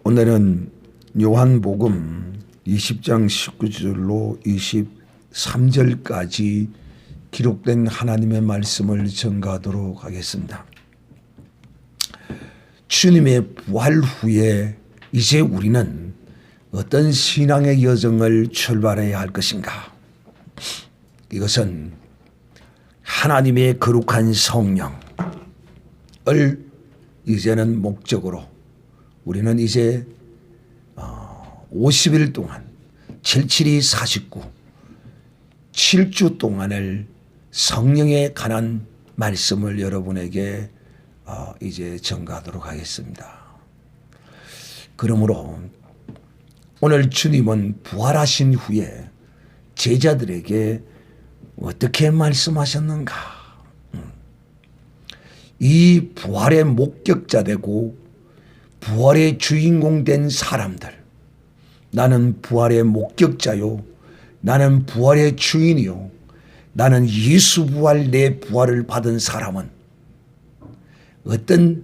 오늘은 요한복음 20장 19절로 23절까지 기록된 하나님의 말씀을 전가하도록 하겠습니다. 주님의 부활 후에 이제 우리는 어떤 신앙의 여정을 출발해야 할 것인가? 이것은 하나님의 거룩한 성령을 이제는 목적으로 우리는 이제 50일 동안 77이 49 7주 동안을 성령에 관한 말씀을 여러분에게 이제 전가하도록 하겠습니다. 그러므로 오늘 주님은 부활하신 후에 제자들에게 어떻게 말씀하셨는가? 이 부활의 목격자 되고 부활의 주인공 된 사람들, 나는 부활의 목격자요, 나는 부활의 주인이요, 나는 예수 부활 내 부활을 받은 사람은 어떤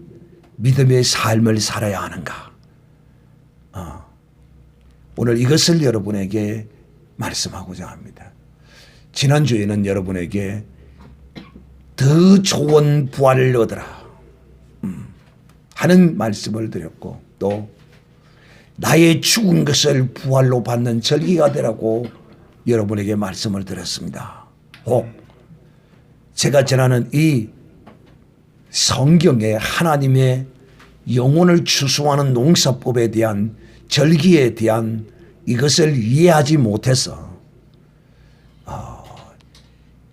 믿음의 삶을 살아야 하는가? 오늘 이것을 여러분에게 말씀하고자 합니다. 지난주에는 여러분에게 더 좋은 부활을 얻으라 하는 말씀을 드렸고, 또 나의 죽은 것을 부활로 받는 절기가 되라고 여러분에게 말씀을 드렸습니다. 혹 제가 전하는 이 성경의 하나님의 영혼을 추수하는 농사법에 대한 절기에 대한 이것을 이해하지 못해서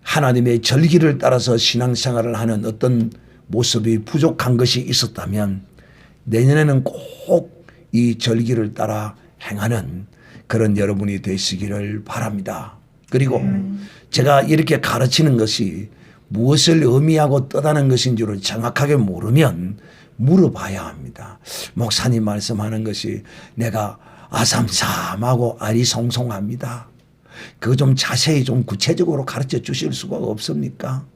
하나님의 절기를 따라서 신앙생활을 하는 어떤 모습이 부족한 것이 있었다면 내년에는 꼭 이 절기를 따라 행하는 그런 여러분이 되시기를 바랍니다. 그리고 제가 이렇게 가르치는 것이 무엇을 의미하고 뜻하는 것인지를 정확하게 모르면 물어봐야 합니다. 목사님 말씀하는 것이 내가 아삼삼하고 아리송송합니다. 그거 좀 자세히 좀 구체적으로 가르쳐 주실 수가 없습니까?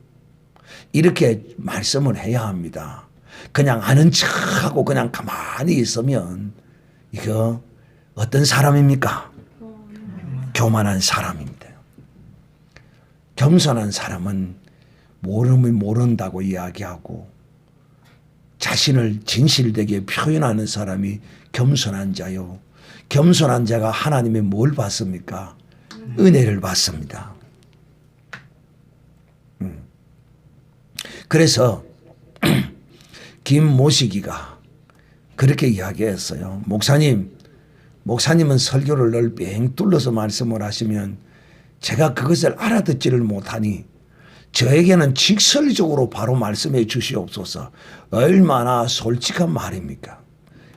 이렇게 말씀을 해야 합니다. 그냥 아는 척하고 그냥 가만히 있으면 이거 어떤 사람입니까? 교만한 사람입니다. 겸손한 사람은 모르면 모른다고 이야기하고 자신을 진실되게 표현하는 사람이 겸손한 자요. 겸손한 자가 하나님의 뭘 받습니까? 은혜를 받습니다. 그래서 김모시기가 그렇게 이야기했어요. 목사님은 설교를 늘 뺑 둘러서 말씀을 하시면 제가 그것을 알아듣지를 못하니 저에게는 직설적으로 바로 말씀해 주시옵소서. 얼마나 솔직한 말입니까?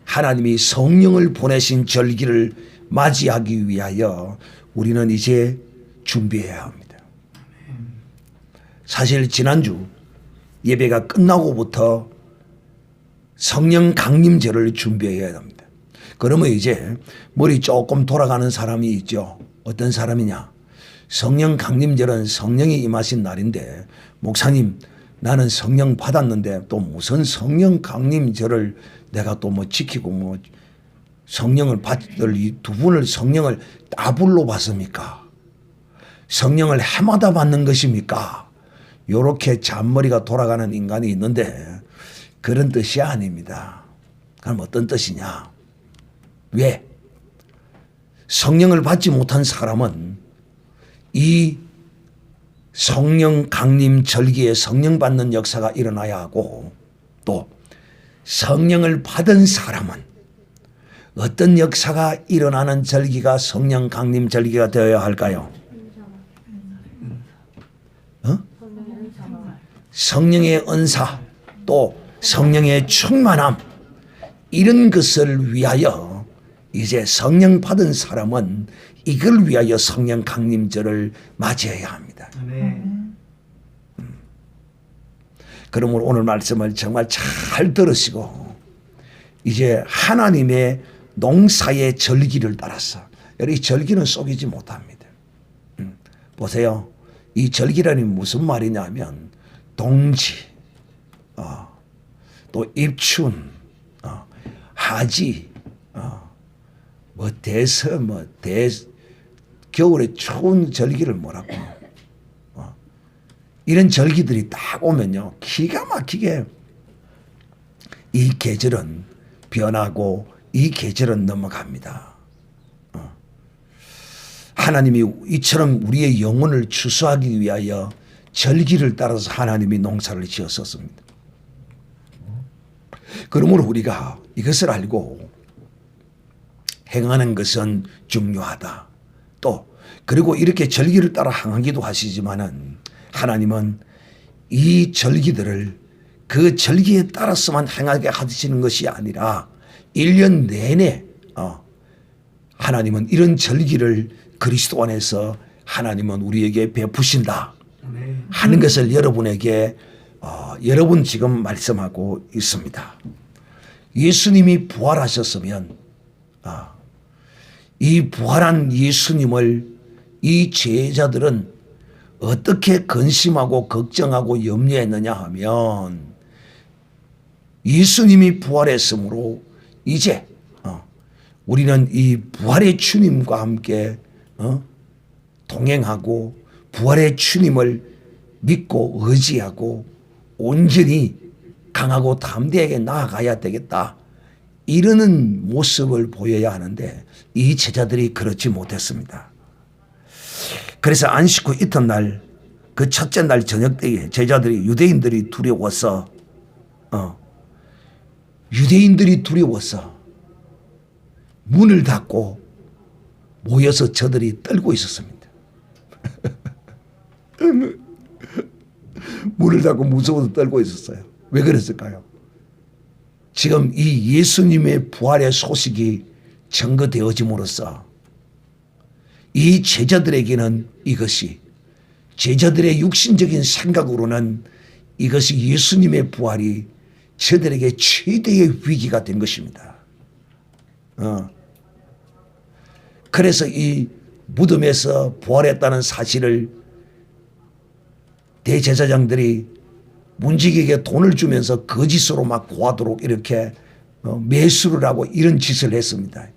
하나님이 성령을 보내신 절기를 맞이하기 위하여 우리는 이제 준비해야 합니다. 사실 지난주 예배가 끝나고부터 성령 강림제를 준비해야 합니다. 그러면 이제 머리 조금 돌아가는 사람이 있죠. 어떤 사람이냐? 성령 강림제는 성령이 임하신 날인데 목사님 나는 성령 받았는데 또 무슨 성령 강림제를 내가 또 뭐 지키고 뭐 성령을 받을 이 두 분을 성령을 따블로 받습니까? 성령을 해마다 받는 것입니까? 요렇게 잔머리가 돌아가는 인간이 있는데 그런 뜻이 아닙니다. 그럼 어떤 뜻이냐? 왜? 성령을 받지 못한 사람은 이 성령 강림 절기에 성령 받는 역사가 일어나야 하고, 또 성령을 받은 사람은 어떤 역사가 일어나는 절기가 성령 강림 절기가 되어야 할까요? 성령의 은사, 또 성령의 충만함, 이런 것을 위하여 이제 성령 받은 사람은 이걸 위하여 성령 강림절을 맞이해야 합니다. 그러므로 오늘 말씀을 정말 잘 들으시고 이제 하나님의 농사의 절기를 따라서, 이 절기는 속이지 못합니다. 보세요. 이 절기라니 무슨 말이냐면 동지, 또 입춘, 하지, 뭐 겨울에 추운 절기를 뭐라고. 이런 절기들이 딱 오면요. 기가 막히게 이 계절은 변하고 이 계절은 넘어갑니다. 하나님이 이처럼 우리의 영혼을 추수하기 위하여 절기를 따라서 하나님이 농사를 지었었습니다. 그러므로 우리가 이것을 알고 행하는 것은 중요하다. 또 그리고 이렇게 절기를 따라 행하기도 하시지만은 하나님은 이 절기들을 그 절기에 따라서만 행하게 하시는 것이 아니라 1년 내내 하나님은 이런 절기를 그리스도 안에서 하나님은 우리에게 베푸신다 하는 것을 여러분에게 여러분 지금 말씀하고 있습니다. 예수님이 부활하셨으면 이 부활한 예수님을 이 제자들은 어떻게 근심하고 걱정하고 염려했느냐 하면 예수님이 부활했으므로 이제 우리는 이 부활의 주님과 함께 동행하고 부활의 주님을 믿고 의지하고 온전히 강하고 담대하게 나아가야 되겠다. 이러는 모습을 보여야 하는데 이 제자들이 그렇지 못했습니다. 그래서 안식 후 이튿날 그 첫째 날 저녁 때에 제자들이 유대인들이 두려워서 문을 닫고 모여서 저들이 떨고 있었습니다. 문을 닫고 무서워서 떨고 있었어요. 왜 그랬을까요? 지금 이 예수님의 부활의 소식이 전거되어짐으로써 이 제자들에게는 이것이 제자들의 육신적인 생각으로는 이것이 예수님의 부활이 저들에게 최대의 위기가 된 것입니다. 그래서 이 무덤에서 부활했다는 사실을 대제사장들이 문지기에게 돈을 주면서 거짓으로 막 고하도록 이렇게 매수를 하고 이런 짓을 했습니다.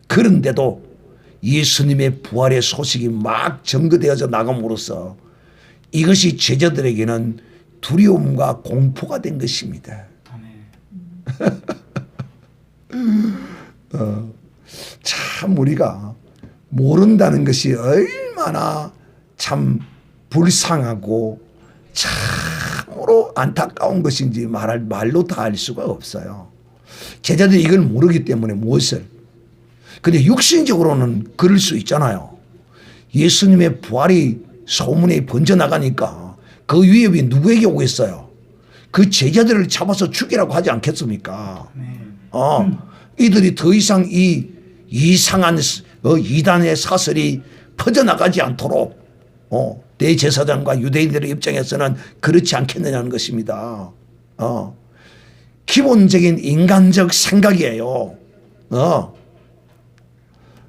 그런데도 예수님의 부활의 소식이 막 전거되어져 나감으로써 이것이 제자들에게는 두려움과 공포가 된 것입니다. 참 우리가 모른다는 것이 얼마나 참 불쌍하고 참으로 안타까운 것인지 말로 다 알 수가 없어요. 제자들이 이걸 모르기 때문에 무엇을. 근데 육신적으로는 그럴 수 있잖아요. 예수님의 부활이 소문에 번져나가니까 그 위협이 누구에게 오겠어요? 그 제자들을 잡아서 죽이라고 하지 않겠습니까? 이들이 더 이상 이 이상한 이단의 사설이 퍼져나가지 않도록 대제사장과 유대인들의 입장에서는 그렇지 않겠느냐는 것입니다. 기본적인 인간적 생각이에요.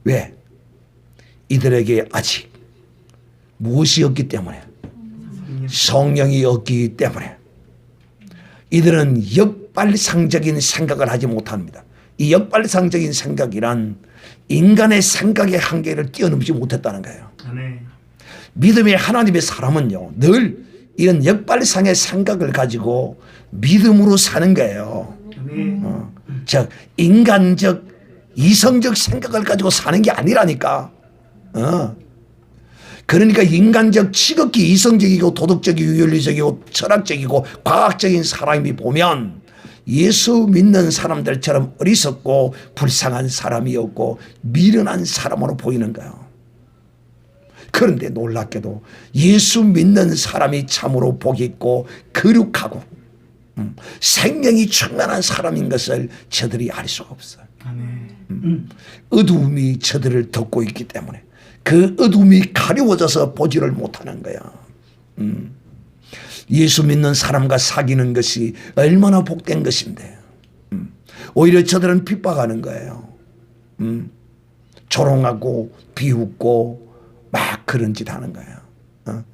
왜? 이들에게 아직 무엇이 없기 때문에 성령이 없기 때문에 이들은 역발상적인 생각을 하지 못합니다. 이 역발상적인 생각이란 인간의 생각의 한계를 뛰어넘지 못했다는 거예요. 믿음의 하나님의 사람은요 늘 이런 역발상의 생각을 가지고 믿음으로 사는 거예요. 즉 인간적 이성적 생각을 가지고 사는 게 아니라니까. 그러니까 인간적 지극히 이성적이고 도덕적이고 윤리적이고 철학적이고 과학적인 사람이 보면 예수 믿는 사람들처럼 어리석고 불쌍한 사람이었고 미련한 사람으로 보이는 거예요. 그런데 놀랍게도 예수 믿는 사람이 참으로 복이 있고 거룩하고 생명이 충만한 사람인 것을 저들이 알 수가 없어요. 어두움이 저들을 덮고 있기 때문에 그 어둠이 가려워져서 보지를 못하는 거야. 예수 믿는 사람과 사귀는 것이 얼마나 복된 것인데 오히려 저들은 핍박하는 거예요. 조롱하고 비웃고 막 그런 짓 하는 거예요.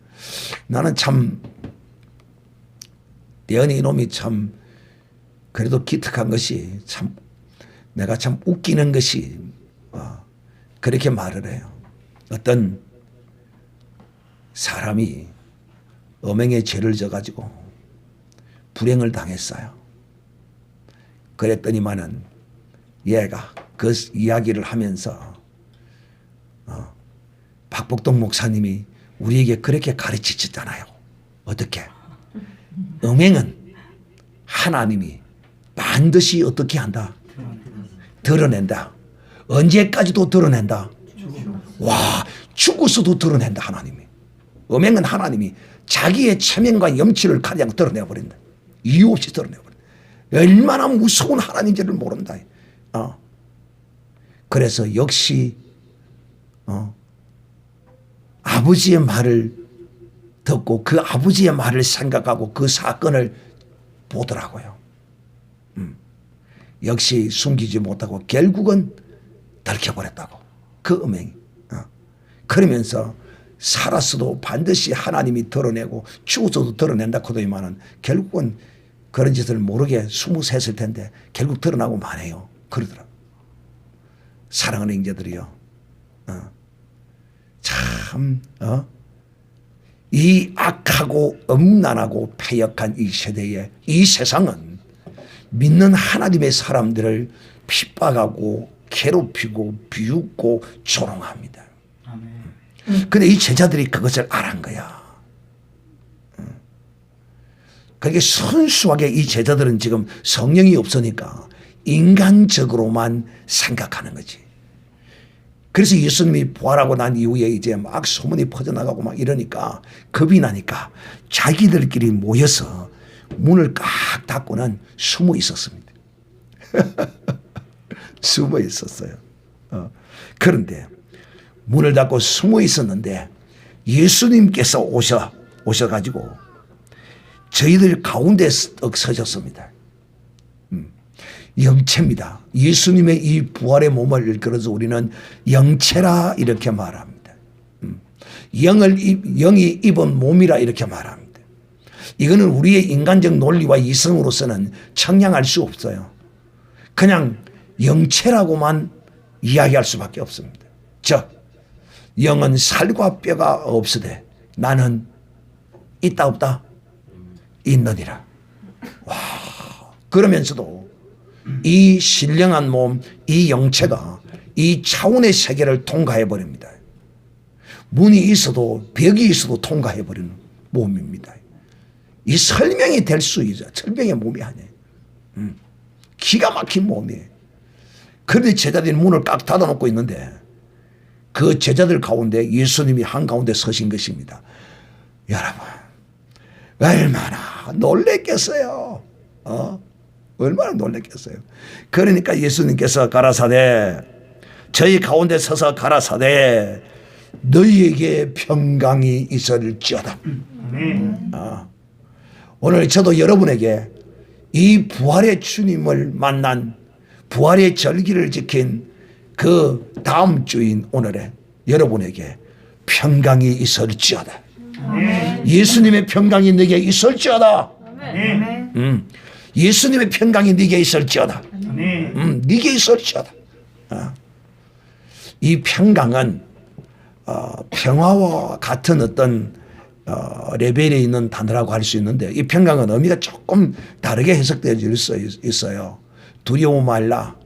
나는 참 대현이 이놈이 참 그래도 기특한 것이 참 내가 참 웃기는 것이 그렇게 말을 해요. 어떤 사람이 음행의 죄를 져가지고 불행을 당했어요. 그랬더니만은 얘가 그 이야기를 하면서 박복동 목사님이 우리에게 그렇게 가르치셨잖아요. 어떻게? 음행은 하나님이 반드시 어떻게 한다? 드러낸다. 언제까지도 드러낸다. 와, 죽어서도 드러낸다 하나님이. 음행은 하나님이 자기의 체면과 염치를 가장 드러내버린다. 이유 없이 드러내버린다. 얼마나 무서운 하나님인지를 모른다. 그래서 역시 아버지의 말을 듣고 그 아버지의 말을 생각하고 그 사건을 보더라고요. 역시 숨기지 못하고 결국은 들켜버렸다고. 그 음행이. 그러면서 살았어도 반드시 하나님이 드러내고 죽어서도 드러낸다 하더니만은 결국은 그런 짓을 모르게 숨어 샜을 텐데 결국 드러나고 마네요. 그러더라고요. 사랑하는 형제들이요. 참, 이 악하고 음란하고 패역한 이 세대에 이 세상은 믿는 하나님의 사람들을 핍박하고 괴롭히고 비웃고 조롱합니다. 근데 이 제자들이 그것을 알은 거야. 그러니까 순수하게 이 제자들은 지금 성령이 없으니까 인간적으로만 생각하는 거지. 그래서 예수님이 부활하고 난 이후에 이제 막 소문이 퍼져나가고 막 이러니까 겁이 나니까 자기들끼리 모여서 문을 꽉 닫고는 숨어 있었습니다. 숨어 있었어요. 그런데 문을 닫고 숨어 있었는데 예수님께서 오셔가지고 저희들 가운데 떡 서셨습니다. 영체입니다. 예수님의 이 부활의 몸을 일컬어서 우리는 영체라 이렇게 말합니다. 영이 입은 몸이라 이렇게 말합니다. 이거는 우리의 인간적 논리와 이성으로서는 청량할 수 없어요. 그냥 영체라고만 이야기할 수밖에 없습니다. 즉 영은 살과 뼈가 없으되 나는 있다 없다? 있느니라. 와, 그러면서도 이 신령한 몸, 이 영체가 이 차원의 세계를 통과해 버립니다. 문이 있어도 벽이 있어도 통과해 버리는 몸입니다. 이 설명이 될 수 있어. 설명의 몸이 아니에요. 기가 막힌 몸이에요. 그런데 제자들이 문을 꽉 닫아놓고 있는데 그 제자들 가운데 예수님이 한가운데 서신 것입니다. 여러분 얼마나 놀랬겠어요. 얼마나 놀랬겠어요. 그러니까 예수님께서 가라사대 저희 가운데 서서 가라사대 너희에게 평강이 있을지어다. 오늘 저도 여러분에게 이 부활의 주님을 만난 부활의 절기를 지킨 그 다음 주인 오늘에 여러분에게 평강이 있을지어다. 예수님의 평강이 네게 있을지어다. 예수님의 평강이 네게 있을지어다. 네게 있을지어다. 이 평강은 평화와 같은 어떤 레벨에 있는 단어라고 할 수 있는데 이 평강은 의미가 조금 다르게 해석되어질 수 있어요. 두려워 말라,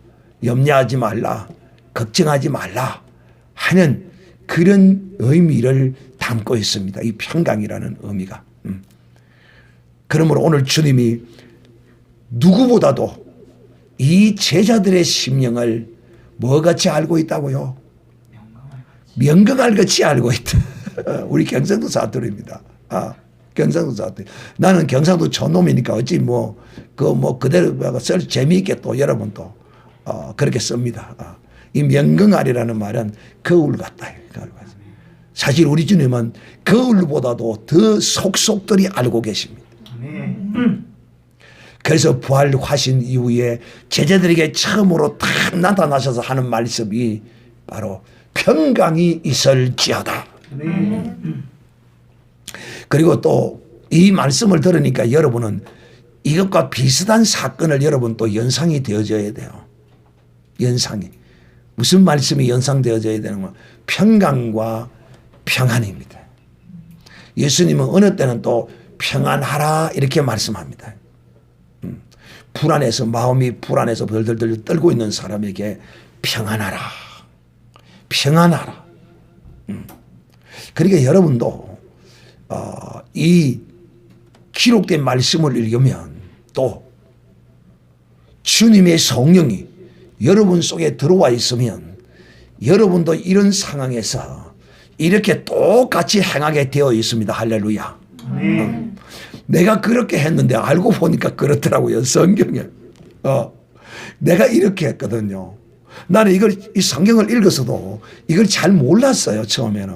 염려하지 말라, 걱정하지 말라 하는 그런 의미를 담고 있습니다. 이 평강이라는 의미가. 그러므로 오늘 주님이 누구보다도 이 제자들의 심령을 뭐같이 알고 있다고요? 명강알같이 알고 있다. 우리 경상도 사투리입니다. 경상도 사투리. 나는 경상도 촌놈이니까 어찌 그대로 쓸 재미있게 또 여러분도 그렇게 씁니다. 이 명강알이라는 말은 거울 같다. 사실 우리 주님은 거울보다도 더 속속들이 알고 계십니다. 그래서 부활하신 이후에 제자들에게 처음으로 딱 나타나셔서 하는 말씀이 바로 평강이 있을지어다. 그리고 또 이 말씀을 들으니까 여러분은 이것과 비슷한 사건을 여러분 또 연상이 되어져야 돼요. 연상이. 무슨 말씀이 연상되어져야 되는 거? 평강과 평안입니다. 예수님은 어느 때는 또 평안하라 이렇게 말씀합니다. 불안해서 마음이 불안해서 덜덜덜 떨고 있는 사람에게 평안하라. 평안하라. 그러니까 여러분도 이 기록된 말씀을 읽으면 또 주님의 성령이 여러분 속에 들어와 있으면 여러분도 이런 상황에서 이렇게 똑같이 행하게 되어 있습니다. 할렐루야. 내가 그렇게 했는데 알고 보니까 그렇더라고요. 성경에. 내가 이렇게 했거든요. 나는 이 성경을 읽어서도 이걸 잘 몰랐어요. 처음에는.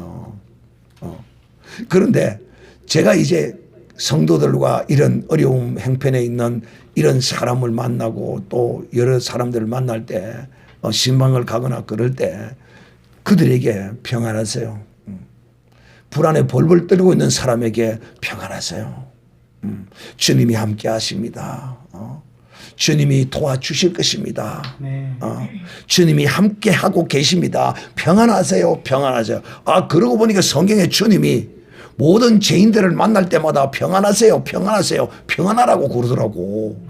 그런데 제가 이제 성도들과 이런 어려움 행편에 있는 이런 사람을 만나고 또 여러 사람들을 만날 때 신방을 가거나 그럴 때 그들에게 평안하세요. 불안에 벌벌 떨고 있는 사람에게 평안하세요. 주님이 함께 하십니다. 주님이 도와주실 것입니다. 주님이 함께 하고 계십니다. 평안하세요. 평안하세요. 그러고 보니까 성경에 주님이 모든 죄인들을 만날 때마다 평안하세요. 평안하세요. 평안하라고 그러더라고.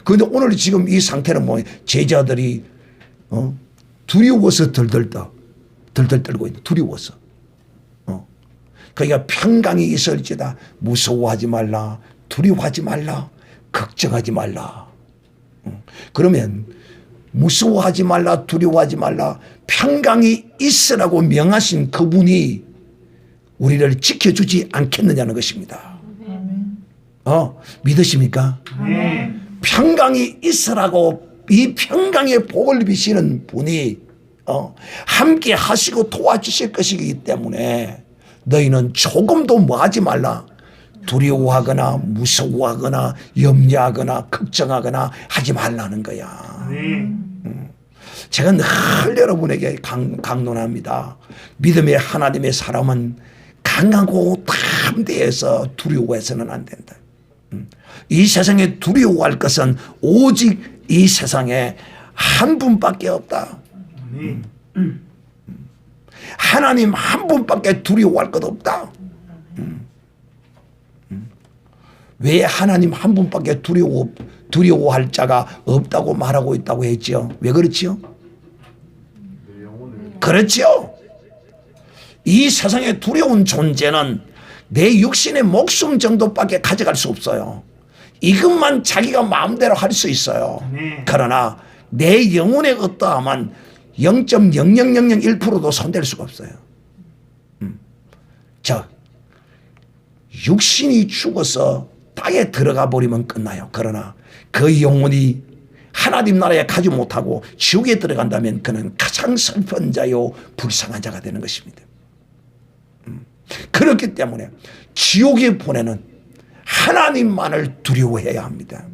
그런데 오늘 지금 이 상태는 뭐 제자들이 두려워서 덜덜 떨고 있는 두려워서. 그러니까 평강이 있을지다. 무서워하지 말라. 두려워하지 말라. 걱정하지 말라. 그러면 무서워하지 말라. 두려워하지 말라. 평강이 있으라고 명하신 그분이 우리를 지켜주지 않겠느냐는 것입니다. 믿으십니까? 평강이 있으라고 이 평강의 복을 비시는 분이 함께 하시고 도와주실 것이기 때문에 너희는 조금도 뭐 하지 말라. 두려워하거나 무서워하거나 염려하거나 걱정하거나 하지 말라는 거야. 제가 늘 여러분에게 강론합니다. 믿음의 하나님의 사람은 강하고 담대해서 두려워해서는 안 된다. 이 세상에 두려워할 것은 오직 이 세상에 한 분밖에 없다. 하나님 한 분밖에 두려워할 것 없다. 왜 하나님 한 분밖에 두려워할 자가 없다고 말하고 있다고 했죠? 왜 그렇지요? 그렇죠. 이 세상에 두려운 존재는 내 육신의 목숨 정도밖에 가져갈 수 없어요. 이것만 자기가 마음대로 할 수 있어요. 그러나 내 영혼의 어떠함은 0.00001%도 손댈 수가 없어요. 육신이 죽어서 땅에 들어가 버리면 끝나요. 그러나 그 영혼이 하나님 나라에 가지 못하고 지옥에 들어간다면 그는 가장 슬픈 자요 불쌍한 자가 되는 것입니다. 그렇기 때문에 지옥에 보내는 하나님만을 두려워해야 합니다.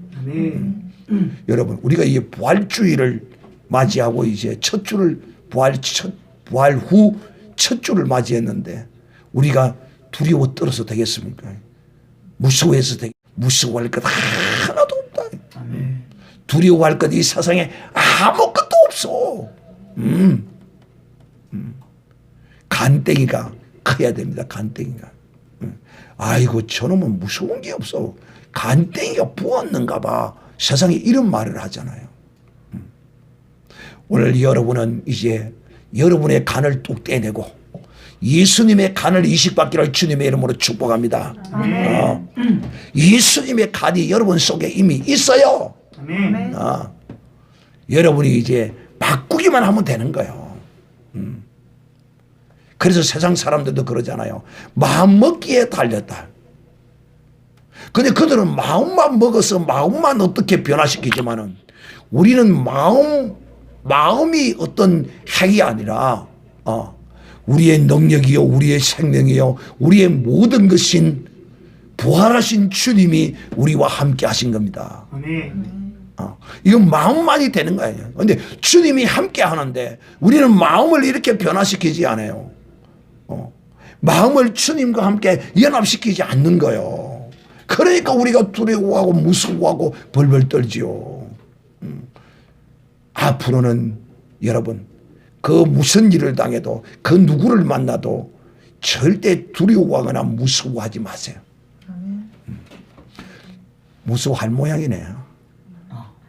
여러분, 우리가 이 부활주의를 맞이하고 이제 첫 주를 부활 후 첫 주를 맞이했는데 우리가 두려워 떨어서 되겠습니까? 무서워해서 무서워할 것 하나도 없다. 두려워할 것 이 세상에 아무것도 없어. 간땡이가 커야 됩니다. 간땡이가. 아이고 저놈은 무서운 게 없어. 간땡이가 부었는가 봐. 세상에 이런 말을 하잖아요. 오늘 여러분은 이제 여러분의 간을 뚝 떼내고 예수님의 간을 이식받기를 주님의 이름으로 축복합니다. 예수님의 간이 여러분 속에 이미 있어요. 여러분이 이제 바꾸기만 하면 되는 거예요. 그래서 세상 사람들도 그러잖아요. 마음 먹기에 달렸다. 근데 그들은 마음만 먹어서 마음만 어떻게 변화시키지만은 우리는 마음이 어떤 핵이 아니라 우리의 능력이요 우리의 생명이요 우리의 모든 것인 부활하신 주님이 우리와 함께 하신 겁니다. 이건 마음만이 되는 거예요. 그런데 주님이 함께 하는데 우리는 마음을 이렇게 변화시키지 않아요. 마음을 주님과 함께 연합시키지 않는 거예요. 그러니까 우리가 두려워하고 무서워하고 벌벌 떨지요. 앞으로는 여러분 그 무슨 일을 당해도 그 누구를 만나도 절대 두려워하거나 무서워하지 마세요. 무서워할 모양이네.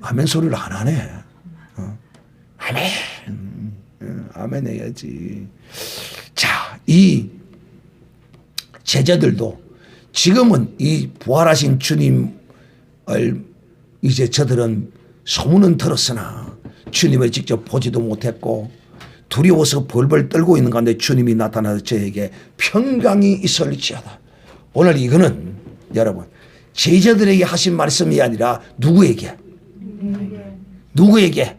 아멘 소리를 안 하네. 아멘. 아멘 해야지. 자, 이 제자들도 지금은 이 부활하신 주님을 이제 저들은 소문은 들었으나 주님을 직접 보지도 못했고 두려워서 벌벌 떨고 있는 가운데 주님이 나타나서 저에게 평강이 있을지어다. 오늘 이거는 여러분 제자들에게 하신 말씀이 아니라 누구에게? 누구에게?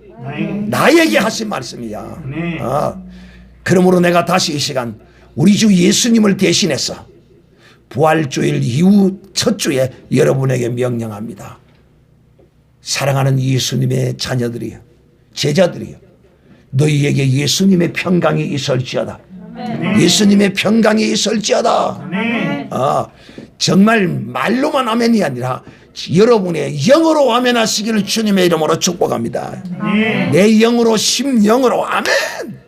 나에게 하신 말씀이야. 그러므로 내가 다시 이 시간 우리 주 예수님을 대신해서 부활주일 이후 첫 주에 여러분에게 명령합니다. 사랑하는 예수님의 자녀들이요, 제자들이요, 너희에게 예수님의 평강이 있을지어다. 예수님의 평강이 있을지어다. 정말 말로만 아멘이 아니라 여러분의 영으로 아멘하시기를 주님의 이름으로 축복합니다. 내 영으로 심영으로 아멘.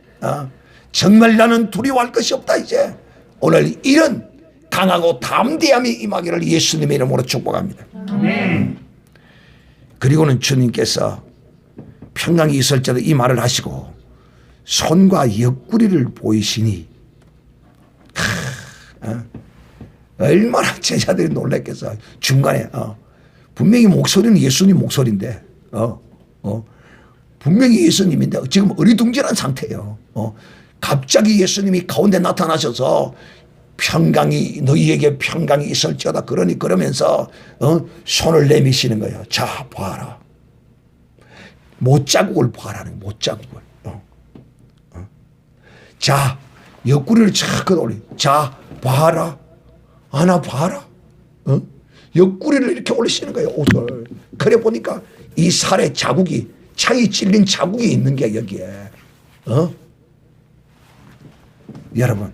정말 나는 두려워할 것이 없다. 이제 오늘 이런 강하고 담대함이 임하기를 예수님의 이름으로 축복합니다. 그리고는 주님께서 평강이 있을지어다 이 말을 하시고 손과 옆구리를 보이시니 얼마나 제자들이 놀랐겠어. 중간에 분명히 목소리는 예수님 목소리인데 분명히 예수님인데 지금 어리둥절한 상태예요. 갑자기 예수님이 가운데 나타나셔서 평강이 너희에게 평강이 있을지어다 그러면서 손을 내미시는 거예요. 자 봐라. 못자국을 봐라는 못자국을. 자 옆구리를 착 올리. 자 봐라. 하나 봐라. 옆구리를 이렇게 올리시는 거예요. 옷을. 그래 보니까 이 살에 자국이 창이 찔린 자국이 있는 게 여기에. 여러분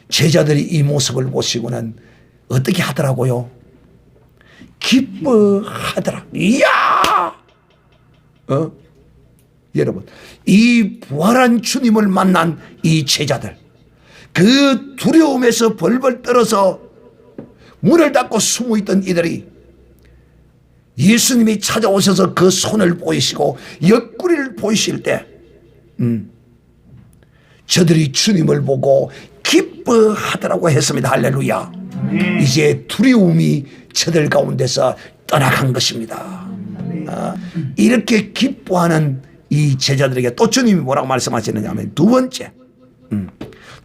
제자들이 이 모습을 보시고는 어떻게 하더라고요? 기뻐하더라. 이야! 여러분 이 부활한 주님을 만난 이 제자들 그 두려움에서 벌벌 떨어서 문을 닫고 숨어있던 이들이 예수님이 찾아오셔서 그 손을 보이시고 옆구리를 보이실 때 저들이 주님을 보고 기뻐하더라고 했습니다. 할렐루야. 이제 두려움이 저들 가운데서 떠나간 것입니다. 이렇게 기뻐하는 이 제자들에게 또 주님이 뭐라고 말씀하시느냐 하면 두 번째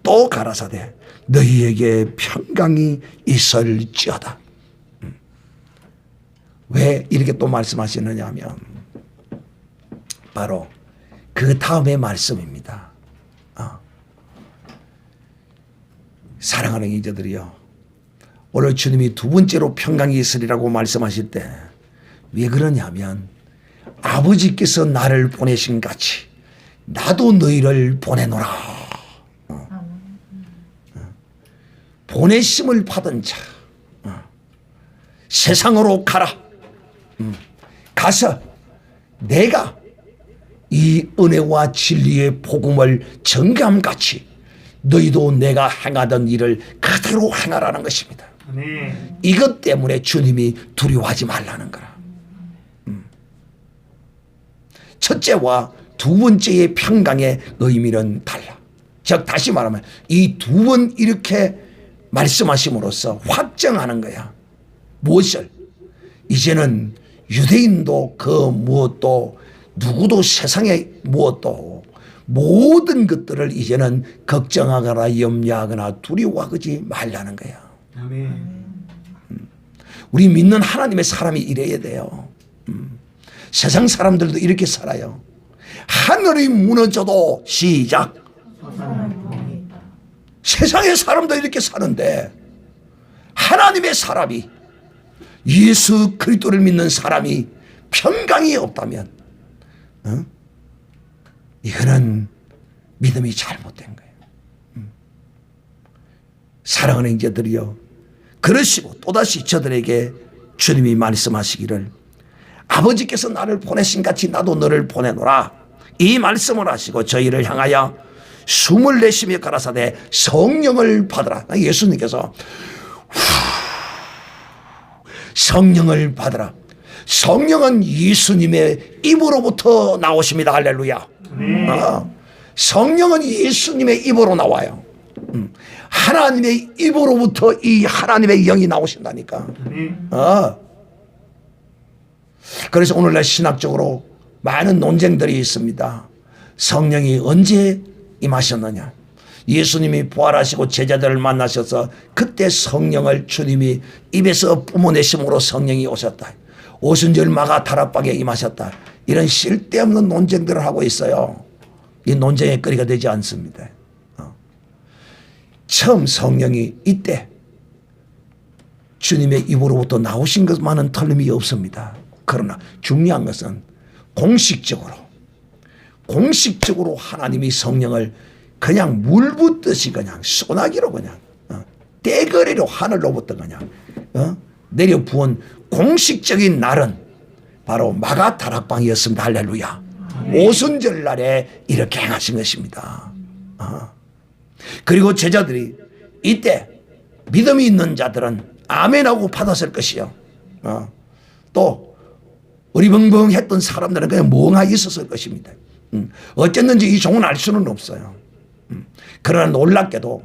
또 가라사대 너희에게 평강이 있을지어다. 왜 이렇게 또 말씀하시느냐 하면 바로 그 다음의 말씀입니다. 사랑하는 이제들이요, 오늘 주님이 두 번째로 평강이 있으리라고 말씀하실 때 왜 그러냐면 아버지께서 나를 보내신 같이 나도 너희를 보내노라. 보내심을 받은 자 세상으로 가라. 가서 내가 이 은혜와 진리의 복음을 전감같이 너희도 내가 행하던 일을 그대로 행하라는 것입니다. 이것 때문에 주님이 두려워하지 말라는 거라. 첫째와 두 번째의 평강의 의미는 달라. 즉 다시 말하면 이 두 번 이렇게 말씀하심으로써 확정하는 거야. 무엇을? 이제는 유대인도 그 무엇도 누구도 세상의 무엇도 모든 것들을 이제는 걱정하거나 염려하거나 두려워하지 말라는 거야. 우리 믿는 하나님의 사람이 이래야 돼요. 세상 사람들도 이렇게 살아요. 하늘이 무너져도 시작. 세상의 사람도 이렇게 사는데 하나님의 사람이 예수 그리스도를 믿는 사람이 평강이 없다면 이거는 믿음이 잘못된 거예요. 사랑하는 형제들이여, 그러시고 또다시 저들에게 주님이 말씀하시기를 아버지께서 나를 보내신 같이 나도 너를 보내노라. 이 말씀을 하시고 저희를 향하여 숨을 내쉬며 가라사대 성령을 받으라. 예수님께서 성령을 받으라. 성령은 예수님의 입으로부터 나오십니다. 할렐루야. 성령은 예수님의 입으로 나와요. 하나님의 입으로부터 이 하나님의 영이 나오신다니까. 그래서 오늘날 신학적으로 많은 논쟁들이 있습니다. 성령이 언제 임하셨느냐. 예수님이 부활하시고 제자들을 만나셔서 그때 성령을 주님이 입에서 뿜어내심으로 성령이 오셨다. 오순절 마가 다락방에 임하셨다. 이런 쓸데없는 논쟁들을 하고 있어요. 이 논쟁의 거리가 되지 않습니다. 처음 성령이 이때 주님의 입으로부터 나오신 것만은 틀림이 없습니다. 그러나 중요한 것은 공식적으로 하나님이 성령을 그냥 물 붓듯이 그냥 소나기로 그냥 떼거리로 하늘로부터 그냥 내려 부은 공식적인 날은 바로 마가 다락방이었습니다. 할렐루야. 오순절 날에 이렇게 행하신 것입니다. 그리고 제자들이 이때 믿음이 있는 자들은 아멘하고 받았을 것이요. 또 어리벙벙했던 사람들은 그냥 멍하게 있었을 것입니다. 어쨌든지 이 종은 알 수는 없어요. 그러나 놀랍게도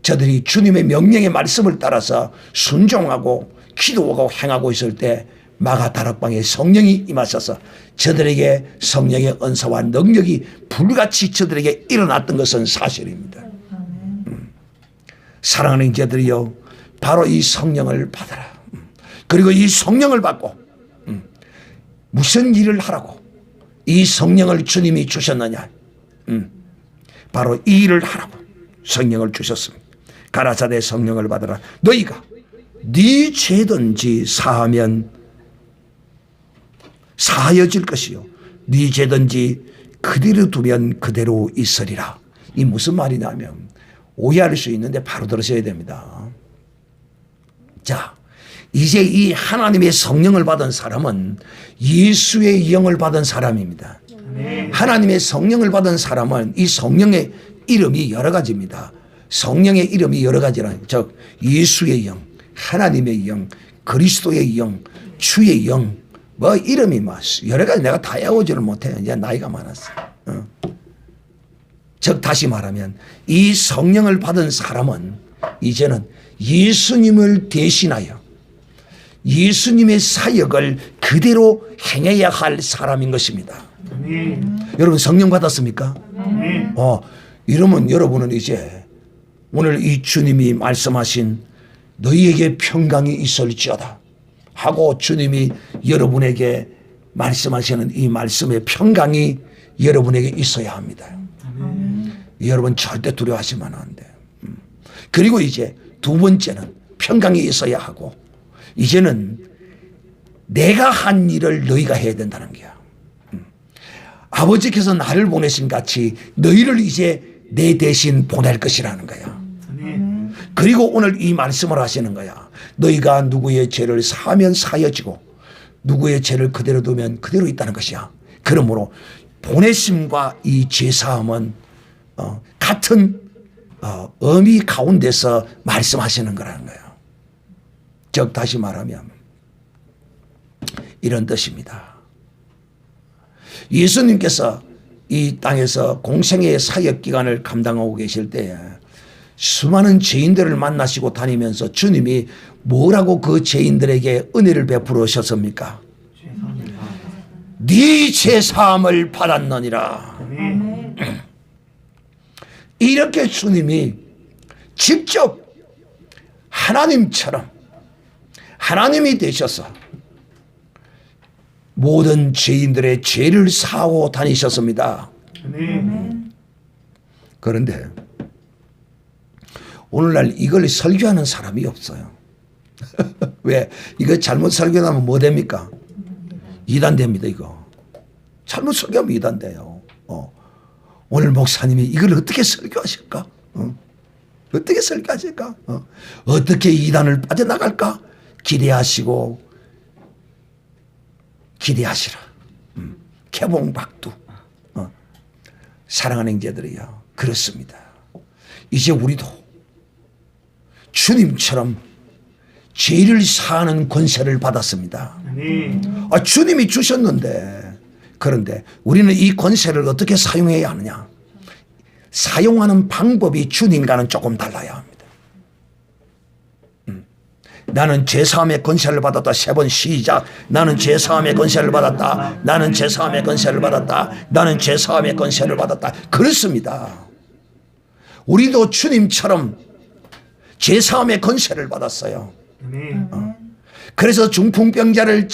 저들이 주님의 명령의 말씀을 따라서 순종하고 기도하고 행하고 있을 때 마가 다락방에 성령이 임하셔서 저들에게 성령의 은사와 능력이 불같이 저들에게 일어났던 것은 사실입니다. 사랑하는 자들이여, 바로 이 성령을 받아라. 그리고 이 성령을 받고 무슨 일을 하라고 이 성령을 주님이 주셨느냐. 바로 이 일을 하라고 성령을 주셨습니다. 가라사대 성령을 받아라. 너희가 네 죄든지 사하면 사하여질 것이요 네 죄든지 그대로 두면 그대로 있으리라. 이 무슨 말이냐면 오해할 수 있는데 바로 들으셔야 됩니다. 자, 이제 이 하나님의 성령을 받은 사람은 예수의 영을 받은 사람입니다. 하나님의 성령을 받은 사람은 이 성령의 이름이 여러 가지입니다. 성령의 이름이 여러 가지라. 즉 예수의 영, 하나님의 영, 그리스도의 영, 주의 영, 뭐 이름이 막 여러 가지 내가 다 외우지를 못해요. 이제 나이가 많았어. 즉 다시 말하면 이 성령을 받은 사람은 이제는 예수님을 대신하여 예수님의 사역을 그대로 행해야 할 사람인 것입니다. 여러분 성령 받았습니까? 이러면 여러분은 이제 오늘 이 주님이 말씀하신 너희에게 평강이 있을지어다 하고 주님이 여러분에게 말씀하시는 이 말씀의 평강이 여러분에게 있어야 합니다. 여러분 절대 두려워하시면 안 돼요. 그리고 이제 두 번째는 평강이 있어야 하고 이제는 내가 한 일을 너희가 해야 된다는 거야. 아버지께서 나를 보내신 같이 너희를 이제 내 대신 보낼 것이라는 거야. 그리고 오늘 이 말씀을 하시는 거야. 너희가 누구의 죄를 사하면 사여지고 누구의 죄를 그대로 두면 그대로 있다는 것이야. 그러므로 보내심과 이 죄사함은 같은 의미 가운데서 말씀하시는 거라는 거예요. 즉 다시 말하면 이런 뜻입니다. 예수님께서 이 땅에서 공생의 사역 기간을 감당하고 계실 때에 수많은 죄인들을 만나시고 다니면서 주님이 뭐라고 그 죄인들에게 은혜를 베풀으셨습니까? 네 죄사함을 받았느니라. 이렇게 주님이 직접 하나님처럼 하나님이 되셔서 모든 죄인들의 죄를 사하고 다니셨습니다. 그런데 오늘날 이걸 설교하는 사람이 없어요. 왜? 이거 잘못 설교하면 뭐 됩니까? 이단 됩니다. 이거 잘못 설교하면 이단 돼요. 오늘 목사님이 이걸 어떻게 설교하실까? 어떻게 설교하실까? 어떻게 이단을 빠져나갈까? 기대하시고 기대하시라. 개봉박두. 사랑하는 형제들이요, 그렇습니다. 이제 우리도 주님처럼 죄를 사하는 권세를 받았습니다. 주님이 주셨는데, 그런데 우리는 이 권세를 어떻게 사용해야 하느냐? 사용하는 방법이 주님과는 조금 달라야 합니다. 나는 죄사함의 권세를 받았다. 3번 시작. 나는 죄사함의 권세를 받았다. 나는 죄사함의 권세를 받았다. 나는 죄사함의 권세를 받았다. 그렇습니다. 우리도 주님처럼 죄사함의 권세를 받았어요. 그래서 중풍병자를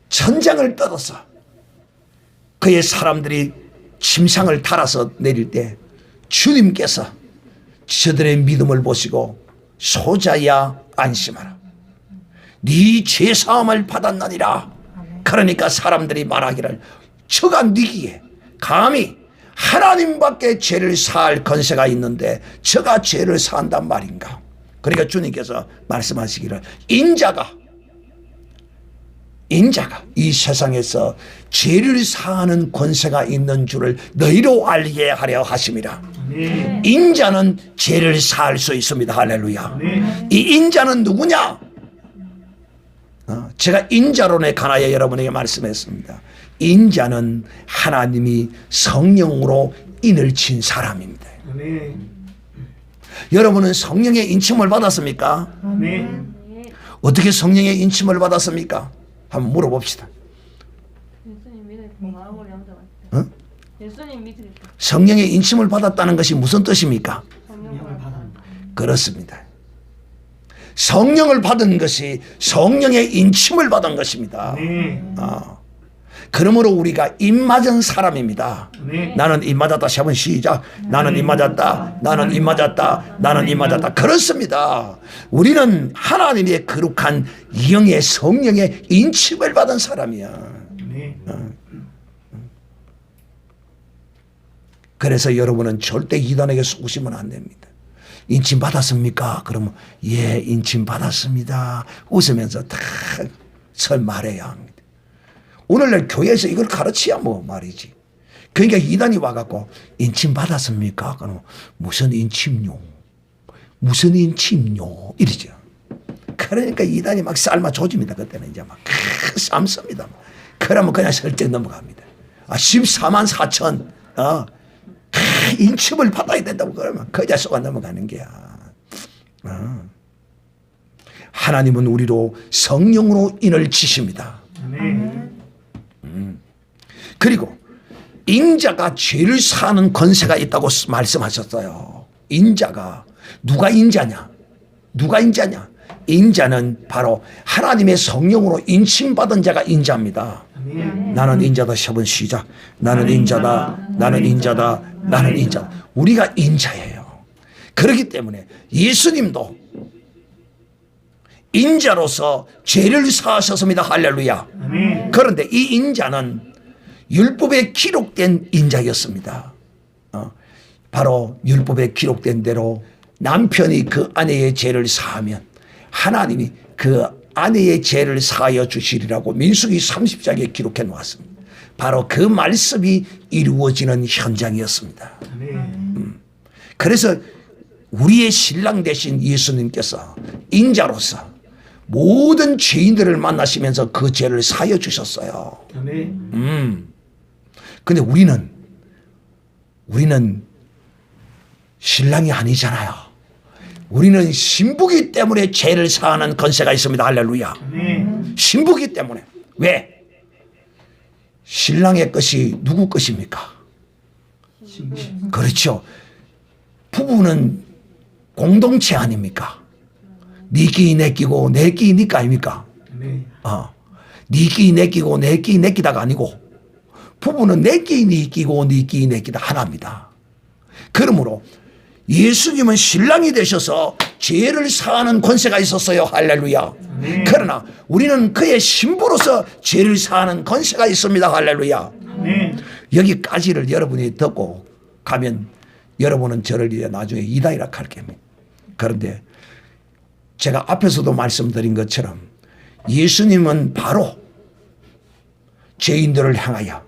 천장을 뜯어서 그의 사람들이 침상을 달아서 내릴 때 주님께서 저들의 믿음을 보시고 소자야 안심하라. 네 죄사함을 받았느니라. 그러니까 사람들이 말하기를 저가 네기에 감히 하나님밖에 죄를 사할 권세가 있는데 저가 죄를 사한단 말인가. 그러니까 주님께서 말씀하시기를 인자가 이 세상에서 죄를 사하는 권세가 있는 줄을 너희로 알게 하려 하심이라. 인자는 죄를 사할 수 있습니다. 할렐루야. 이 인자는 누구냐? 제가 인자론에 관하여 여러분에게 말씀했습니다. 인자는 하나님이 성령으로 인을 친 사람입니다. 여러분은 성령의 인침을 받았습니까? 어떻게 성령의 인침을 받았습니까? 한번 물어봅시다. 성령의 인침을 받았다는 것이 무슨 뜻입니까? 그렇습니다. 성령을 받은 것이 성령의 인침을 받은 것입니다. 그러므로 우리가 입맞은 사람입니다. 나는 입맞았다. 3번 시작. 나는 입맞았다. 나는 입맞았다. 나는 입맞았다. 그렇습니다. 우리는 하나님의 거룩한 영의 성령의 인침을 받은 사람이야. 그래서 여러분은 절대 이단에게 속으시면 안 됩니다. 인침 받았습니까? 그러면 예, 인침 받았습니다. 웃으면서 다 설 말해야 합니다. 오늘날 교회에서 이걸 가르치야 뭐 말이지. 그러니까 이단이 와갖고 인침 받았습니까? 그러면 무슨 인침요? 무슨 인침요? 이러죠. 그러니까 이단이 막 삶아 조집니다. 그때는 이제 막 삶습니다. 그러면 그냥 설득 넘어갑니다. 14만 4천 인침을 받아야 된다고 그러면 그자 속아 넘어가는 게야. 하나님은 우리로 성령으로 인을 치십니다. 그리고 인자가 죄를 사는 권세가 있다고 말씀하셨어요. 인자가 누가 인자냐? 누가 인자냐? 인자는 바로 하나님의 성령으로 인침받은 자가 인자입니다. 나는 인자다. 10번 시작. 나는 인자다. 나는 인자다. 나는 인자다. 우리가 인자예요. 그렇기 때문에 예수님도 인자로서 죄를 사하셨습니다. 할렐루야. 그런데 이 인자는 율법에 기록된 인자였습니다. 바로 율법에 기록된 대로 남편이 그 아내의 죄를 사하면 하나님이 그 아내의 죄를 사하여 주시리라고 민수기 30장에 기록해 놓았습니다. 바로 그 말씀이 이루어지는 현장이었습니다. 그래서 우리의 신랑 되신 예수님께서 인자로서 모든 죄인들을 만나시면서 그 죄를 사하여 주셨어요. 근데 우리는 신랑이 아니잖아요. 우리는 신부기 때문에 죄를 사하는 권세가 있습니다. 할렐루야. 신부기 때문에. 왜? 신랑의 것이 누구 것입니까? 그렇죠. 부부는 공동체 아닙니까? 네 끼 내 끼고 내 끼 네 끼 아닙니까? 네 끼 내 끼고 내 끼 내 끼다가 아니고 부부는 내 끼 네 끼고 네 끼 내 끼다 하나입니다. 그러므로 예수님은 신랑이 되셔서 죄를 사하는 권세가 있었어요. 할렐루야. 그러나 우리는 그의 신부로서 죄를 사하는 권세가 있습니다. 할렐루야. 여기까지를 여러분이 듣고 가면 여러분은 저를 이제 나중에 이단이라 할 겁니다. 그런데 제가 앞에서도 말씀드린 것처럼 예수님은 바로 죄인들을 향하여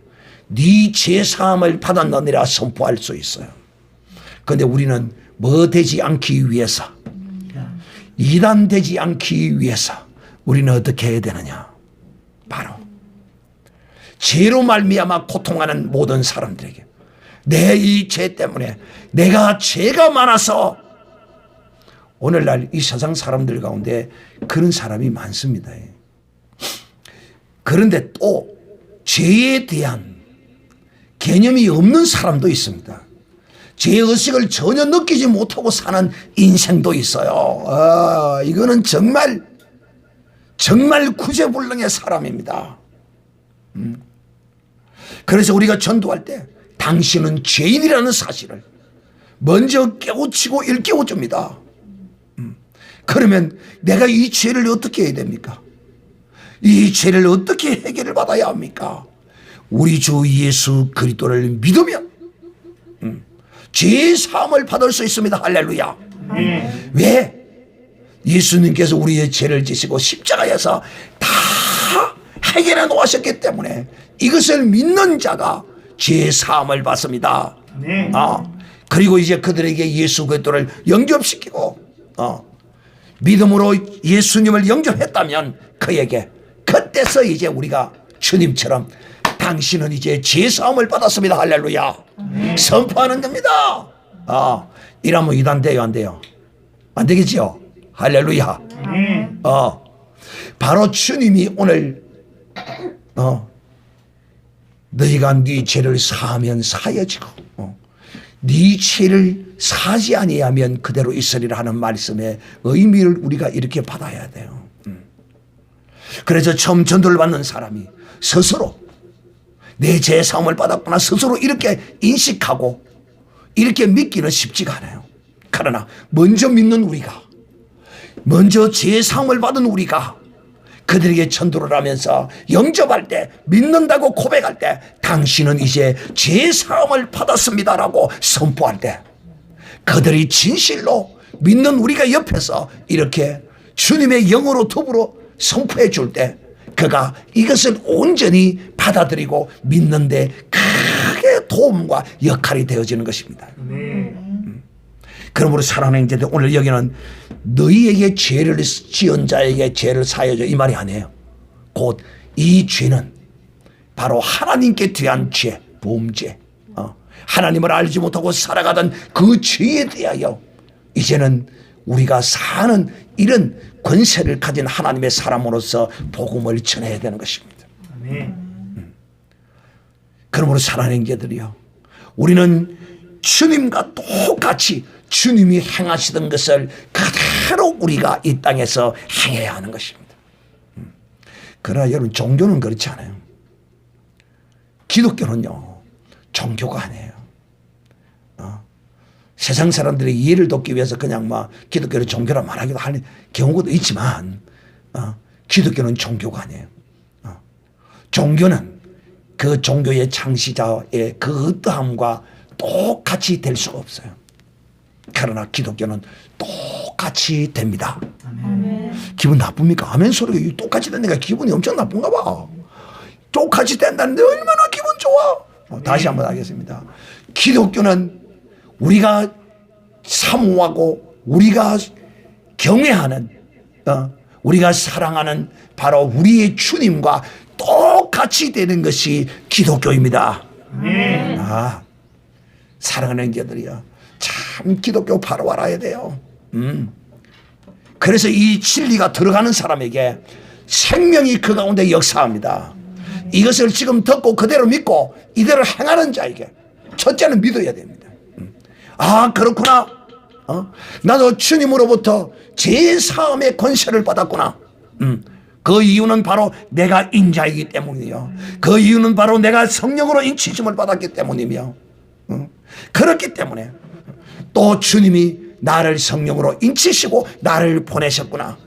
네 죄사함을 받았느니라 선포할 수 있어요. 그런데 우리는 뭐 되지 않기 위해서, 이단되지 않기 위해서 우리는 어떻게 해야 되느냐? 바로 죄로 말미암아 고통하는 모든 사람들에게 내 이 죄 때문에 내가 죄가 많아서 오늘날 이 세상 사람들 가운데 그런 사람이 많습니다. 그런데 또 죄에 대한 개념이 없는 사람도 있습니다. 죄의식을 전혀 느끼지 못하고 사는 인생도 있어요. 이거는 정말 구제불능의 사람입니다. 그래서 우리가 전도할 때 당신은 죄인이라는 사실을 먼저 깨우치고 일깨워줍니다. 그러면 내가 이 죄를 어떻게 해야 됩니까? 이 죄를 어떻게 해결을 받아야 합니까? 우리 주 예수 그리스도를 믿으면 죄의 사함을 받을 수 있습니다. 할렐루야. 왜? 예수님께서 우리의 죄를 지시고 십자가에서 다 해결해 놓으셨기 때문에 이것을 믿는 자가 죄의 사함을 받습니다. 그리고 이제 그들에게 예수 그리스도를 영접시키고 믿음으로 예수님을 영접했다면 그에게 그때서 이제 우리가 주님처럼 당신은 이제 죄사함을 받았습니다. 할렐루야. 선포하는 겁니다. 이러면 이단 돼요, 안 돼요? 안 되겠죠? 할렐루야. 바로 주님이 오늘 너희가 네 죄를 사하면 사여지고 네 죄를 사지 아니하면 그대로 있으리라 하는 말씀의 의미를 우리가 이렇게 받아야 돼요. 그래서 처음 전도를 받는 사람이 스스로 내 죄 사함을 받았구나 스스로 이렇게 인식하고 이렇게 믿기는 쉽지가 않아요. 그러나 먼저 믿는 우리가, 먼저 죄 사함을 받은 우리가 그들에게 전도를 하면서 영접할 때, 믿는다고 고백할 때 당신은 이제 죄 사함을 받았습니다라고 선포할 때 그들이 진실로 믿는 우리가 옆에서 이렇게 주님의 영으로 더불어 선포해 줄 때 그가 이것을 온전히 받아들이고 믿는데 크게 도움과 역할이 되어지는 것입니다. 그러므로 사랑하는 형제들, 오늘 여기는 너희에게 죄를 지은 자에게 죄를 사여줘 이 말이 아니에요. 곧 이 죄는 바로 하나님께 대한 죄, 범죄, 하나님을 알지 못하고 살아가던 그 죄에 대하여 이제는 우리가 사는 이런 권세를 가진 하나님의 사람으로서 복음을 전해야 되는 것입니다. 그러므로 사랑하는 형제들이요, 우리는 주님과 똑같이 주님이 행하시던 것을 그대로 우리가 이 땅에서 행해야 하는 것입니다. 그러나 여러분, 종교는 그렇지 않아요. 기독교는요, 종교가 아니에요. 세상 사람들의 이해를 돕기 위해서 그냥 막 기독교를 종교라 말하기도 하는 경우도 있지만 기독교는 종교가 아니에요. 종교는 그 종교의 창시자의 그 어떠함과 똑같이 될 수가 없어요. 그러나 기독교는 똑같이 됩니다. 아멘. 기분 나쁩니까? 아멘 소리가 똑같이 된다니까 기분이 엄청 나쁜가 봐. 똑같이 된다는데 얼마나 기분 좋아. 다시 한번 하겠습니다. 기독교는 우리가 사모하고 우리가 경외하는 우리가 사랑하는 바로 우리의 주님과 똑같이 되는 것이 기독교입니다. 사랑하는 형제들이요, 참 기독교 바로 알아야 돼요. 그래서 이 진리가 들어가는 사람에게 생명이 그 가운데 역사합니다. 이것을 지금 듣고 그대로 믿고 이대로 행하는 자에게 첫째는 믿어야 됩니다. 그렇구나. 나도 주님으로부터 제사함의 권세를 받았구나. 그 이유는 바로 내가 인자이기 때문이요. 그 이유는 바로 내가 성령으로 인치심을 받았기 때문이며 그렇기 때문에 또 주님이 나를 성령으로 인치시고 나를 보내셨구나.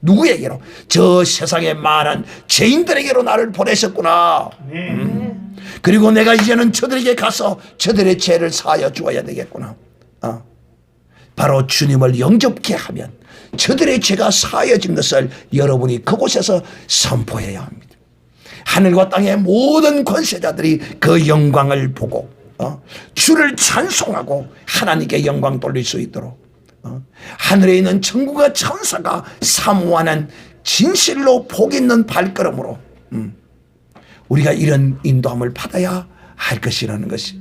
누구에게로? 저 세상의 많은 죄인들에게로 나를 보내셨구나. 그리고 내가 이제는 저들에게 가서 저들의 죄를 사하여 주어야 되겠구나. 바로 주님을 영접케 하면 저들의 죄가 사해진 것을 여러분이 그곳에서 선포해야 합니다. 하늘과 땅의 모든 권세자들이 그 영광을 보고 주를 찬송하고 하나님께 영광 돌릴 수 있도록 하늘에 있는 천국과 천사가 사모하는 진실로 복 있는 발걸음으로 우리가 이런 인도함을 받아야 할 것이라는 것이.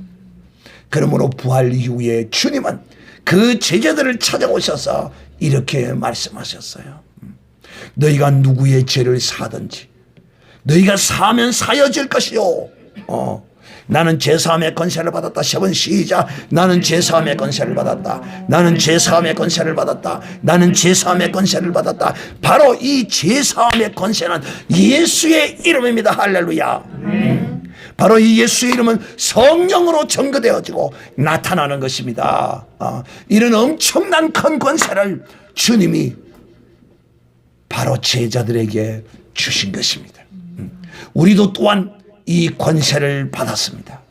그러므로 부활 이후에 주님은 그 제자들을 찾아오셔서 이렇게 말씀하셨어요. 너희가 누구의 죄를 사든지 너희가 사면 사여질 것이요. 나는 죄사함의 권세를 받았다. 7번 시작. 나는 죄사함의 권세를 받았다. 나는 죄사함의 권세를 받았다. 나는 죄사함의 권세를 받았다. 바로 이 죄사함의 권세는 예수의 이름입니다. 할렐루야. 바로 이 예수의 이름은 성령으로 증거되어지고 나타나는 것입니다. 이런 엄청난 큰 권세를 주님이 바로 제자들에게 주신 것입니다. 우리도 또한 이 권세를 받았습니다.